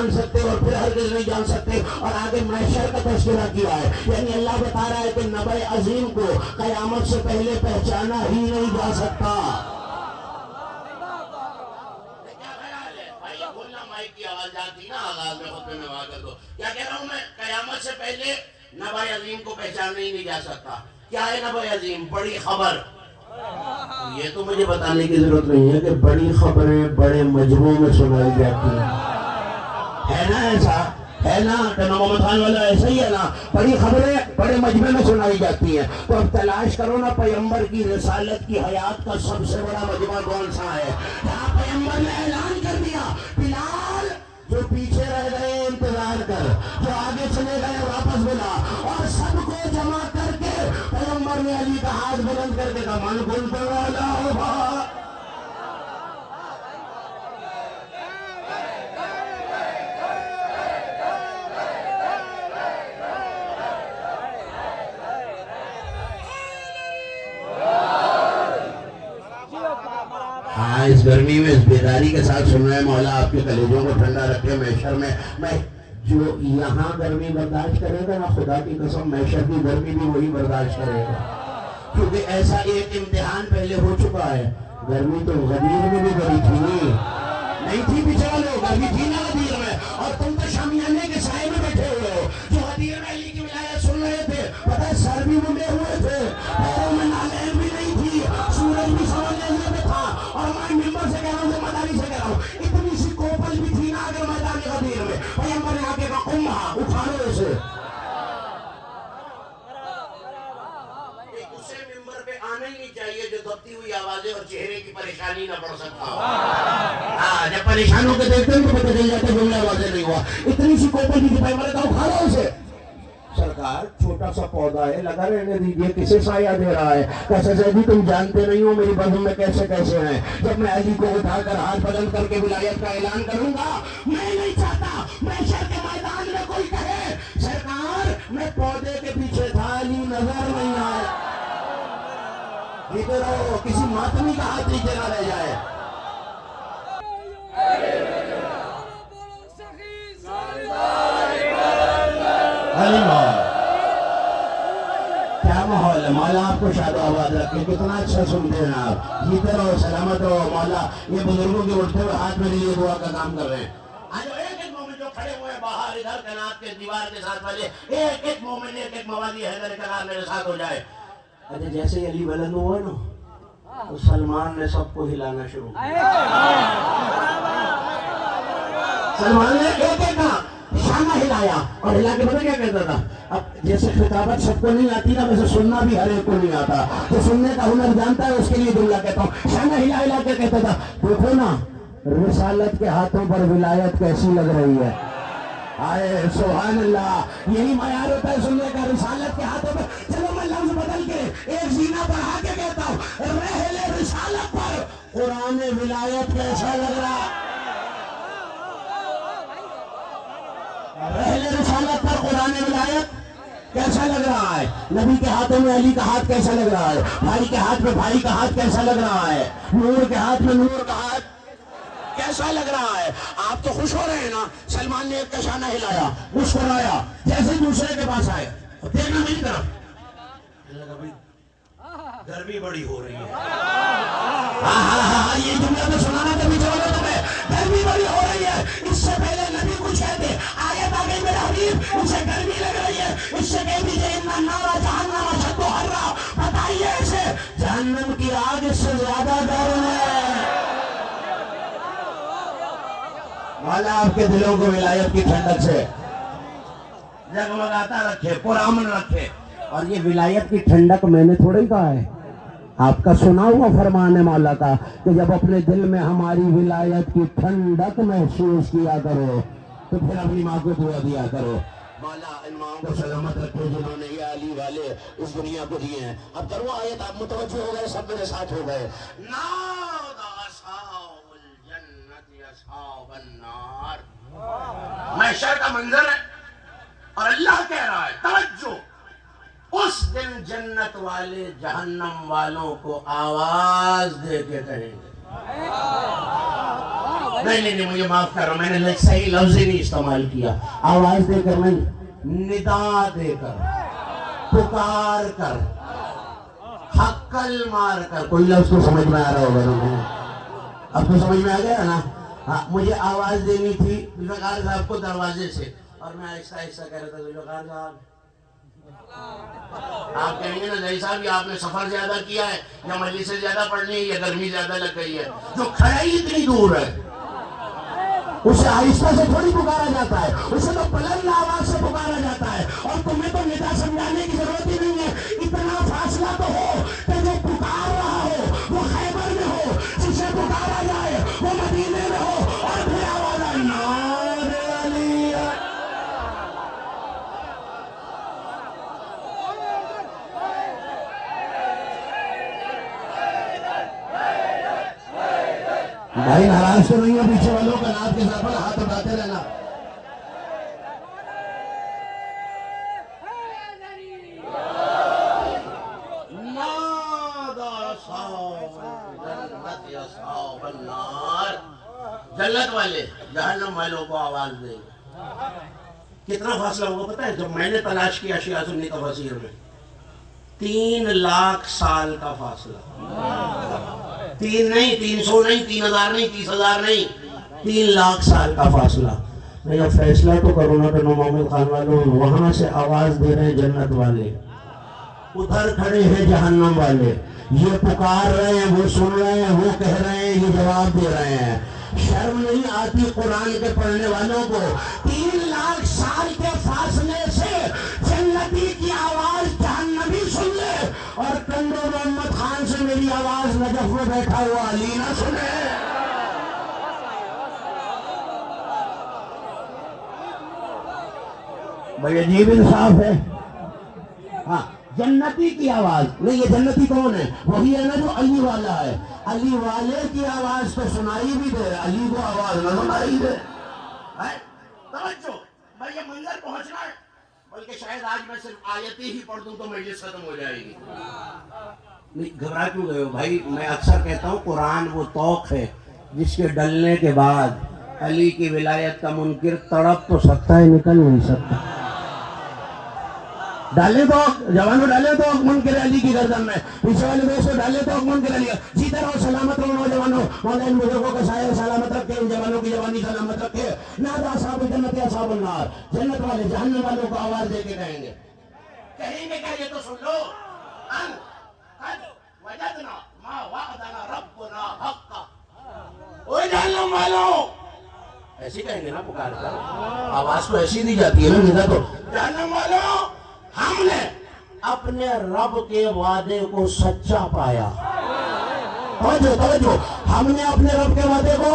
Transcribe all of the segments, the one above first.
جان سکتے اور پھر ہرگز نہیں جان سکتے. اور آگے محشر کا تذکرہ کیا ہے. یعنی اللہ بتا رہا ہے کہ نبع عظیم کو قیامت سے پہلے پہچانا ہی نہیں جا سکتا. کی آواز آتی نا آغاز میں خطبے میں واقع تو کیا کہہ رہا ہوں میں؟ قیامت سے پہلے نبع عظیم کو پہچانا ہی نہیں جا سکتا. کیا ہے نبع عظیم؟ بڑی خبر. یہ تو مجھے بتانے کی ضرورت نہیں ہے کہ بڑی خبریں بڑے مجموعوں میں سنائی جاتی ہیں. ہے نا ایسا؟ ہے نا؟ ٹنا محمد خان والا ایسا ہی ہے نا. بڑی خبریں بڑے مجمع میں سنائی جاتی ہیں. تو اب تلاش کرو نا پیغمبر کی رسالت کی حیات کا سب سے بڑا مجمع کون سا ہے؟ جہاں پیغمبر نے اعلان کر دیا بلال جو پیچھے رہ گئے انتظار کر، جو آگے چلے گئے واپس بلا. اور سب کو جمع کر کے پیغمبر نے علی کا ہاتھ بلند کر کے کہا من کنت والا ہوگا. اس گرمی میں اس بیداری کے ساتھ سن رہے ہیں. مولا آپ کے کلیجوں کو ٹھنڈا رکھے. محشر میں جو یہاں گرمی برداشت کرے گا نا، خدا کی قسم محشر کی گرمی بھی وہی برداشت کرے گا. کیونکہ ایسا ایک امتحان پہلے ہو چکا ہے. گرمی تو غدیر میں بھی بڑی تھی نہیں تھی پچھلے لوگ، گرمی تھی نا غدیر میں. اور تم تو شامیانے کے سائے میں بیٹھے ہوئے ہو. جو غدیر میں علی کی ولایت سن رہے تھے پتہ ہے سر بھی منڈے ہوئے تھے، پیروں میں نالین بھی نہیں تھی، سورج بھی سمجھ لینے میں تھا. اور میں ممبر سے کہہ رہا ہوں، ذمہ داری سے کہہ رہا ہوں، اتنی سی کوپل بھی تھی نا اگر میدان غدیر میں. پیغمبر نے آگے کہا امہ اٹھاڑو اسے. اسے ممبر پہ آنا ہی نہیں چاہیے جو دبتی ہوئی آوازیں اور چہرے کی پریشانی نہ بڑھ سکتا. ہاں جب پریشانوں کے دیکھتے ہیں تو پتہ چل جاتا ہے جملہ واضح نہیں ہوا. اتنی سی کوپل بھی تھی. پیغمبر نے کہا اٹھاڑو اسے. سرکار چھوٹا سا پودا ہے، لگا رہنے دیجئے، کسے سایہ دے رہا ہے؟ کیسے زیدی تم جانتے نہیں ہو میری بزم میں کیسے کیسے ہیں. جب میں علی کو اٹھا کر ہاتھ بلند کر کے ولایت کا اعلان کروں گا، میں نہیں چاہتا محشر کے میدان میں کوئی کہے سرکار میں پودے کے پیچھے تھا علی نظر نہیں آیا. ادھر رہو، کسی ماتمی کا ہاتھ نیچے نہ رہ جائے. کیا ماحول ہے؟ مولا آپ کو شاد و آباد رکھے. کتنا اچھا سنتے ہیں آپ. جیتے رہو، سلامت رہو. مولا یہ بزرگوں کے اٹھتے ہوئے ہاتھ میرے لیے دعا کا کام کر رہے ہیں. آج ایک ایک مومن جو کھڑے ہوئے باہر ادھر کنات کے دیوار کے ساتھ والے ایک ایک مومن ایک ایک موادی حیدر کرار میرے ساتھ ہو جائے. اچھا جیسے علی بلند ہوا نا تو سلمان نے سب کو ہلانا شروع کیا. سلمان نے ایک ایک کا شانہ ہلایا اور ہلا کے پتہ کیا کہتا تھا؟ اب جیسے خطابت سب کو نہیں آتی نا، ویسے سننا بھی ہر ایک کو نہیں آتا. جو سننے کا ہنر جانتا ہے اس کے لیے جملہ کہتا ہوں. شانہ ہلا ہلا کے کہتا تھا دیکھو نا رسالت کے ہاتھوں پر ولایت کیسی لگ رہی ہے. آئے سبحان اللہ. یہی معیار ہوتا ہے سننے کا، رسالت کے ہاتھوں پر. چلو میں لفظ بدل کے ایک زینہ بڑھا کے کہتا ہوں، رحل رسالت پر قرآن ولایت کیسا لگ رہا ہے. رحل رسالت پر قرآن ولایت کیسا لگ رہا ہے. نبی کے ہاتھوں میں علی کا ہاتھ کیسا لگ رہا ہے. بھائی کے ہاتھ میں بھائی کا ہاتھ کیسا لگ رہا ہے. نور کے ہاتھ میں نور کا ہاتھ کیسا لگ رہا ہے. آپ تو خوش ہو رہے ہیں نا. سلمان نے ایک کا شانہ ہلایا، مسکرایا، جیسے دوسرے کے پاس آئے دیکھنا میری طرف. گرمی بڑی ہو رہی ہے. ہاں یہ جملہ تو سنانا تھا پیچھے والوں تمہیں. گرمی بڑی ہو رہی ہے. اس سے پہلے نبی کچھ کہتے آیت آ گئی میرے حبیب اسے گرمی لگ رہی ہے. اس سے کہہ دیجئے ان نارا جہنم اشد حرا. بتائیے اسے جہنم کی آگ اس سے زیادہ گرم ہے. مولا آپ کے دلوں کو ولایت کی ٹھنڈک سے جگمگاتا رکھے، پرامن رکھے. اور یہ ولایت کی ٹھنڈک میں نے تھوڑا ہی کہا ہے، آپ کا سنا ہوا فرمان ہے مولا کا کہ جب اپنے دل میں ہماری ولایت کی ٹھنڈک محسوس کیا کرو تو پھر اپنی ماں کو دعا دیا کرو. مولا ان ماؤں کو سلامت رکھے جنہوں نے یہ علی والے اس دنیا کو دیے ہیں. اب کرو آیت، آپ متوجہ ہو گئے، سب میرے ساتھ ہو گئے. محشر کا منظر ہے اور اللہ کہہ رہا ہے توجہ، اس دن جنت والے جہنم والوں کو آواز دے کے کہیں گے نہیں مجھے معاف کر رہا، میں نے صحیح لفظ ہی نہیں استعمال کیا. آواز دے کر نہیں، ندا دے کر، پکار کر، حقل مار کر. کوئی لفظ تو سمجھ میں آ رہا ہوگا تمہیں، اب تو سمجھ میں آ گیا نا. ہاں مجھے آواز دینی تھی ذوالفقار صاحب کو دروازے سے، اور میں آہستہ آہستہ کہہ رہا تھا ذوالفقار صاحب. آپ کہیں گے نا زئی صاحب یہ آپ نے سفر زیادہ کیا ہے، یا مجلس سے زیادہ پڑھنی ہے، یا گرمی زیادہ لگ گئی ہے. جو کھڑا ہی اتنی دور ہے اسے آہستہ سے تھوڑی پکارا جاتا ہے، اسے تو بلند آواز سے پکارا جاتا ہے. اور تمہیں تو ندا سمجھانے کی ضرورت ہی نہیں ہے. اتنا فاصلہ تو ہو کہ جو پکار رہا ہو وہ خیبر میں ہو، جسے پکارا جائے وہ مدینے میں ہو، اور پھر آواز آئے نعرہ علی. بھائی ناراض تو نہیں ہو پیچھے والوں کا، نعت کے ساتھ ہاتھ اٹھاتے رہنا. جنت والے جہنم والوں کو آواز دیں. کتنا فاصلہ ہوگا پتہ ہے؟ جب میں نے تلاش کیا شیعہ سنی تفاسیر میں 3 لاکھ سال کا فاصلہ. 3 نہیں، 300 نہیں، 3000 نہیں، 30,000 نہیں، 3 لاکھ سال کا فاصلہ. میں فیصلہ تو کروں نا کہ محمد خان والوں وہاں سے آواز دے رہے ہیں جنت والے، ادھر کھڑے ہیں جہنم والے. یہ پکار رہے ہیں، وہ سن رہے ہیں، وہ کہہ رہے ہیں، یہ جواب دے رہے ہیں. شرم نہیں آتی قرآن کے پڑھنے والوں کو؟ 3 لاکھ سال کے فاصلے سے جنتی کی آواز جہنمی سن لے، اور کنڈو محمد خان سے میری آواز نجف میں بیٹھا ہوا علی نہ سنے. بھئی عجیب انصاف ہے. ہاں جنتی کی آواز نہیں. یہ جنتی کون ہے؟ وہی ہے نا جو علی والا ہے. علی والے کی آواز تو سنائی بھی دے، علی کو آواز نہ سنائی دے. توجہ بھائی، یہ منظر پہنچنا ہے. بلکہ شاید آج میں صرف آیتی ہی پڑھ دوں تو مجلس ختم ہو جائے گی. نہیں گھبرا کیوں گئے ہو بھائی؟ میں اکثر کہتا ہوں قرآن وہ طوق ہے جس کے ڈلنے کے بعد علی کی ولایت کا منکر تڑپ تو سکتا ہے، نکل نہیں سکتا. ڈالے تو جوانوں، ڈالے تو منکر علی کی گردن میں. پیچھے والے دوستوں ڈالے تو منکر علی. جیتے رہو، سلامت رہو نوجوانوں. مولانا بزرگوں کا سایہ سلامت رکھے، ان جوانوں کی جوانی سلامت رکھے. نادى اصحاب الجنت اصحاب النار. جنت والے جہنم والوں کو آواز دے کے کہیں گے کیا؟ یہ تو سن لو، ان قد وجدنا ما وعدنا ربنا حقا. اوے جہنم والوں، ایسی کہیں گے نا پکار کر. آواز تو ایسی دی جاتی ہے نا ندا. تو جہنم والوں، ہم نے اپنے رب کے وعدے کو سچا پایا. توجہ، ہم نے اپنے رب کے وعدے کو،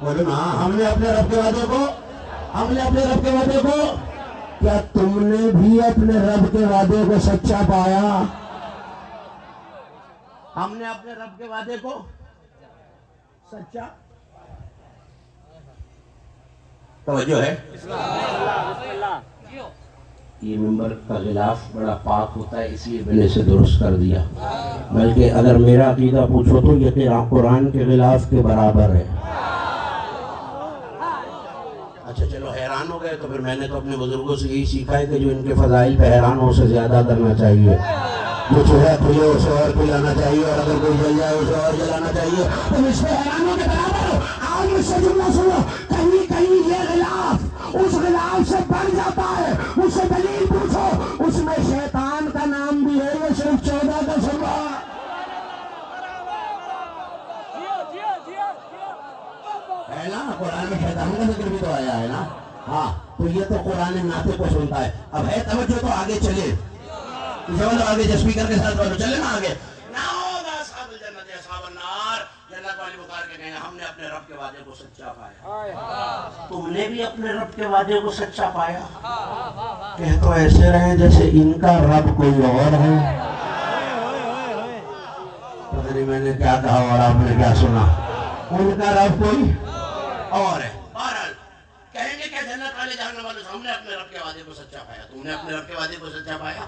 بولو نا، ہم نے اپنے رب کے وعدے کو، ہم نے اپنے رب کے وعدے کو. کیا تم نے بھی اپنے رب کے وعدے کو سچا پایا؟ ہم نے اپنے رب کے وعدے کو سچا. توجہ ہے. یہ ممبر کا غلاف بڑا پاک ہوتا ہے، اس لیے میں نے اسے درست کر دیا. بلکہ اگر میرا عقیدہ پوچھو تو یہ قرآن کے غلاف کے برابر ہے. اچھا چلو حیران ہو گئے تو پھر میں نے تو اپنے بزرگوں سے یہی سیکھا ہے کہ جو ان کے فضائل پہ حیران ہو اسے زیادہ کرنا چاہیے. جو چولہا کھلے اسے اور کھلانا چاہیے، اور اگر کوئی جل جائے اسے اور جلانا چاہیے. تم اس پہ حیرانوں کے برابر ہو. آج مجھ سے جملہ سنو، کہیں یہ غلاف اس غلاف سے بڑھ جاتا ہے. اس سے دلیل پوچھو، اس میں شیطان کا نام بھی ہے، یہ صرف 14 کا سبا ہے نا. قرآن میں شیطان کا ذکر بھی تو آیا ہے نا. ہاں تو یہ تو قرآن ناطق کو سنتا ہے. اب ہے توجہ تو آگے چلے. آگے اسپیکر کے ساتھ چلے نا آگے. جنت والے پکار کے کہیں ہم نے اپنے رب کے وعدے کو سچا پایا. تم نے بھی اپنے رب کے وعدے کو سچا پایا. کہ تو ایسے رہیں جیسے ان کا رب کوئی اور ہے. پتہ نہیں میں نے کیا کہا اور آپ نے کیا سنا. ان کا رب کوئی اور ہے. بہرحال کہیں گے کہ جنت والے جہنم والے ہم نے اپنے رب کے وعدے کو سچا پایا. تم نے اپنے رب کے وعدے کو سچا پایا؟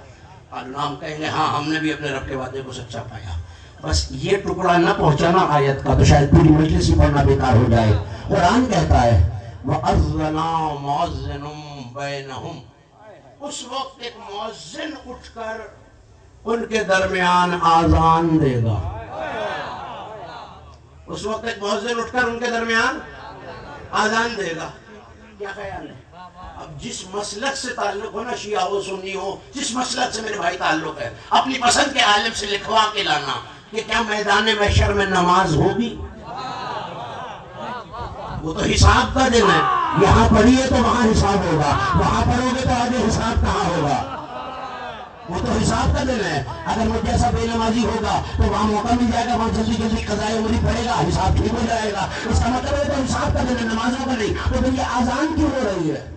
نام کہیں گے ہاں ہم نے بھی اپنے رب کے وعدے کو سچا پایا. بس یہ ٹکڑا نہ پہنچانا آیت کا تو شاید پوری مجلس ہی پڑھنا بیکار ہو جائے. قرآن کہتا ہے وَأَذَّنَا مُؤَذِّنٌ بَيْنَهُمْ. اس وقت ایک مؤذن اٹھ کر ان کے درمیان آذان دے گا. اس وقت ایک مؤذن اٹھ کر ان کے درمیان آذان دے گا. کیا خیال ہے؟ اب جس مسلک سے تعلق ہو نا، شیعہ ہو سنی ہو، جس مسلک سے میرے بھائی تعلق ہے، اپنی پسند کے عالم سے لکھوا کے لانا کہ کیا میدان محشر میں نماز ہوگی. وہ تو حساب کا دن ہے. یہاں پڑھیے تو وہاں حساب ہوگا، وہاں پڑھو گے تو آگے حساب کہاں ہوگا. وہ تو حساب کا دن ہے. اگر وہ جیسا بے نمازی ہوگا تو وہاں موقع مل جائے گا، وہاں جلدی جلدی قضائے عمری پڑے گا، حساب ٹھیک ہو جائے گا. اس کا مطلب ہے تو حساب کا دن ہے، نمازوں کا نہیں. تو پھر یہ آذان کیوں ہو رہی ہے؟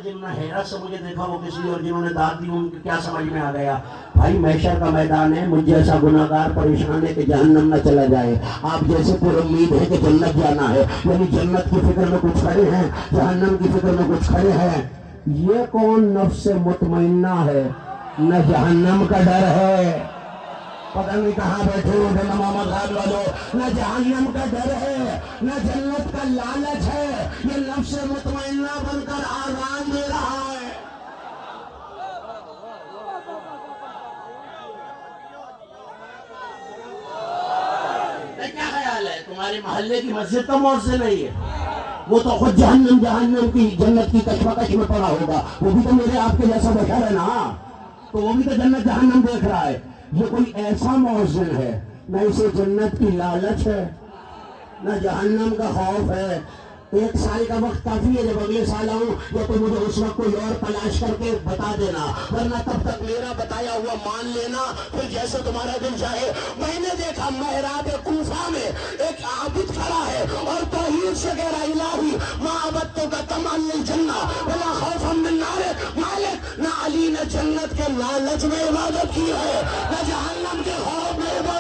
جنہوں نے حیرت سے مجھے دیکھا وہ کسی اور، جنہوں نے داد دی ان کو کیا سمجھ میں آ گیا. بھائی محشر کا میدان ہے، مجھ جیسا گناہگار پریشان ہے کہ جہنم نہ چلا جائے، آپ جیسے پر امید ہے کہ جنت جانا ہے. یعنی جنت کی فکر میں کچھ کھڑے ہیں، جہنم کی فکر میں کچھ کھڑے ہیں. یہ کون نفس مطمئنہ ہے؟ نہ جہنم کا ڈر ہے، پتہ نہیں کہاں بیٹھے ہو بھلا محمد خان والو. نہ جہنم کا ڈر ہے، نہ جنت کا لالچ ہے. یہ نفس مطمئنہ بن کر آزان دے رہا ہے. کیا خیال ہے تمہارے محلے کی مسجد کا مؤذن نہیں ہے؟ وہ تو خود جہنم کی جنت کی کشمکش میں پڑا ہوگا. وہ بھی تو میرے آپ کے جیسا بشر ہے نا، تو وہ بھی تو جنت جہنم دیکھ رہا ہے. یہ کوئی ایسا مؤذن ہے، نہ اسے جنت کی لالچ ہے نہ جہنم کا خوف ہے. 1 سال کا وقت کافی ہے، جب اگلے سال آؤں یا تو مجھے اس وقت کوئی اور تلاش کر کے بتا دینا، ورنہ تب تک میرا بتایا ہوا مان لینا، پھر جیسے تمہارا دل چاہے. میں نے دیکھا محراب کوفہ میں ایک عابد کھڑا ہے اور توحید سے کہہ رہا الہی ما عبدتک طمعا للجنہ ولا خوفا من نار. مالک نہ علی نے جنت کے لالچ میں عبادت کی ہے، نہ جہنم کے خوف میں عبادت